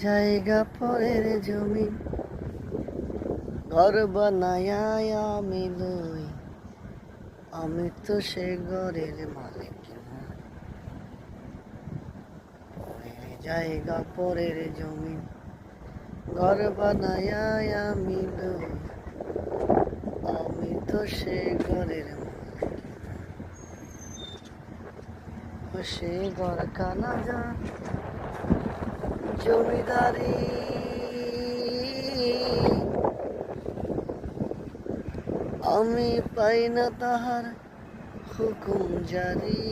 জায়গা পরের জমি ঘর বানায়া আমি লই, আমি তো সে ঘরের মালিক নই। পরের জায়গা পরের জমি ঘর বানায়া আমি লই, আমি তো সে ঘরের মালিক। সে ঘর কানা যা জমিদারি, আমি পাই না তাহার হুকুম জারি।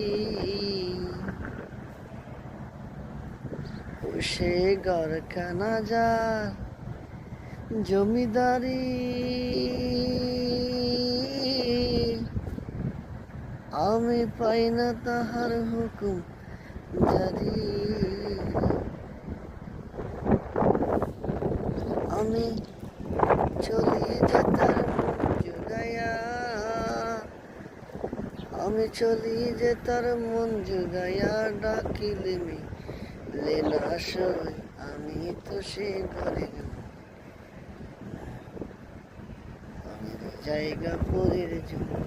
সে ঘর কানা যার জমিদারি, আমি পাই না তাহার হুকুম জারি। আমি চলি যে তার মন জুগাইয়া, আমি চলি যে তার মন জুগাইয়া, ডাকিলে মিলে না সই, আমি তো সে ঘরের জায়গা পরের জমি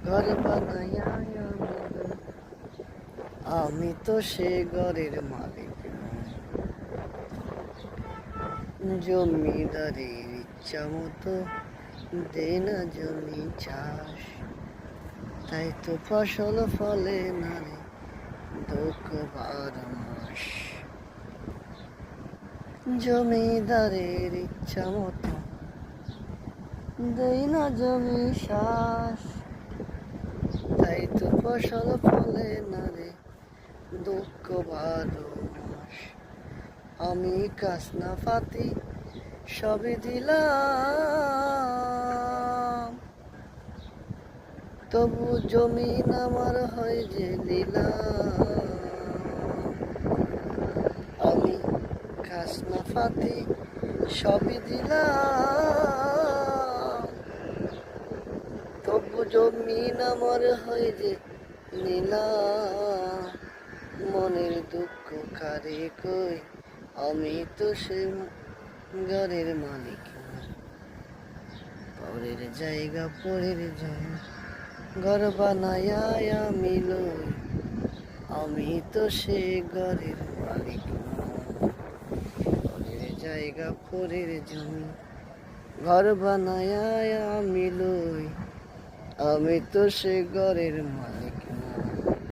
ঘর বানাইয়া আমি তো সে ঘরের মালিক। জমিদারের ইচ্ছা মতো দে না জমি চাষ, তাই তো ফসল ফলে না রে দুঃখ 12 মাস। জমিদারের ইচ্ছা মতো দেই না জমি চাষ, তাই তো ফসল ফলে না রে দুঃখ 12 মাস। আমি কাজ না ফাতি সবই দিলাম, তবু জমিন আমার হয় যে দিলাম। আমি কাজ না ফাতি সবই দিলাম, তবু জমিন আমার হয় যে নিলাম। মনের দুঃখ কারে কই, আমি তো সে ঘরের মালিক। পরের জায়গা পরের জমি ঘর বানায়া আমি লই, আমি তো সে ঘরের মালিক। পরের জায়গা পরের জমি ঘর বানায়া আমি লই, আমি তো সে ঘরের মালিক।